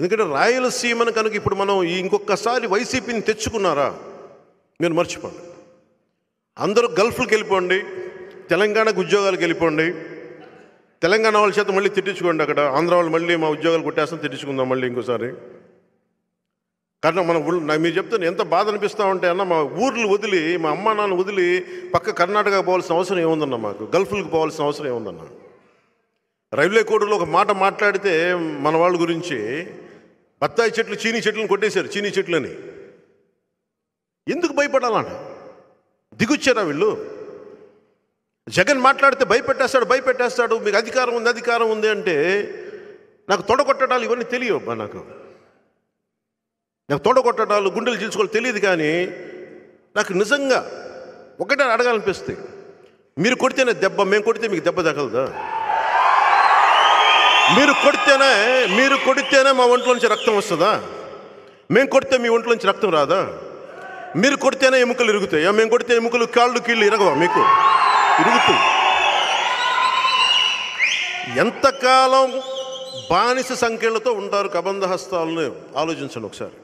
ఎందుకంటే రాయలసీమను కనుక ఇప్పుడు మనం ఇంకొకసారి వైసీపీని తెచ్చుకున్నారా మీరు మర్చిపోండి. అందరూ గల్ఫ్కి వెళ్ళిపోండి, తెలంగాణకు ఉద్యోగాలకు వెళ్ళిపోండి, తెలంగాణ వాళ్ళ చేత మళ్ళీ తిట్టించుకోండి. అక్కడ ఆంధ్ర వాళ్ళు మళ్ళీ మా ఉద్యోగాలు కొట్టేస్తాం, తిట్టించుకుందాం మళ్ళీ ఇంకోసారి. കാരണം మీరు చెప్తాను ఎంత బాధ అనిపిస్తూ ఉంటే అన్న, మా ఊర్లు వదిలి, మా అమ్మ నాన్న వదిలి పక్క కర్ణాటకకు పోవాల్సిన అవసరం ఏముందన్న, మాకు గల్ఫ్లకు పోవాల్సిన అవసరం ఏముందన్న. రైల్వే కోడ్లో ఒక మాట మాట్లాడితే మన వాళ్ళ గురించి బత్తాయి చెట్లు చీనీ చెట్లను కొట్టేశారు, చీనీ చెట్లని. ఎందుకు భయపడాలన్న? దిగుచ్చారా వీళ్ళు? జగన్ మాట్లాడితే భయపెట్టేస్తాడు, మీకు అధికారం ఉంది అంటే నాకు తొడగొట్టడాలు ఇవన్నీ తెలియవు. నాకు తొడగొట్టడాలు, గుండెలు చీల్చుకోవాలి తెలియదు. కానీ నాకు నిజంగా ఒకటే అడగాలనిపిస్తుంది, మీరు కొడితేనే దెబ్బ, మేము కొడితే మీకు దెబ్బ తగలదా? మీరు కొడితేనే మా ఒంట్లో నుంచి రక్తం వస్తుందా? మేము కొడితే మీ ఒంట్లో నుంచి రక్తం రాదా? మీరు కొడితేనే ఎముకలు ఇరుగుతాయా? మేము కొడితే ఎముకలు, కాళ్ళు, కీళ్ళు ఇరగవా? మీకు ఇరుగుతుంది. ఎంతకాలం బానిస సంఖ్యలతో ఉంటారు కబంధ హస్తాలను ఆలోచించండి ఒకసారి.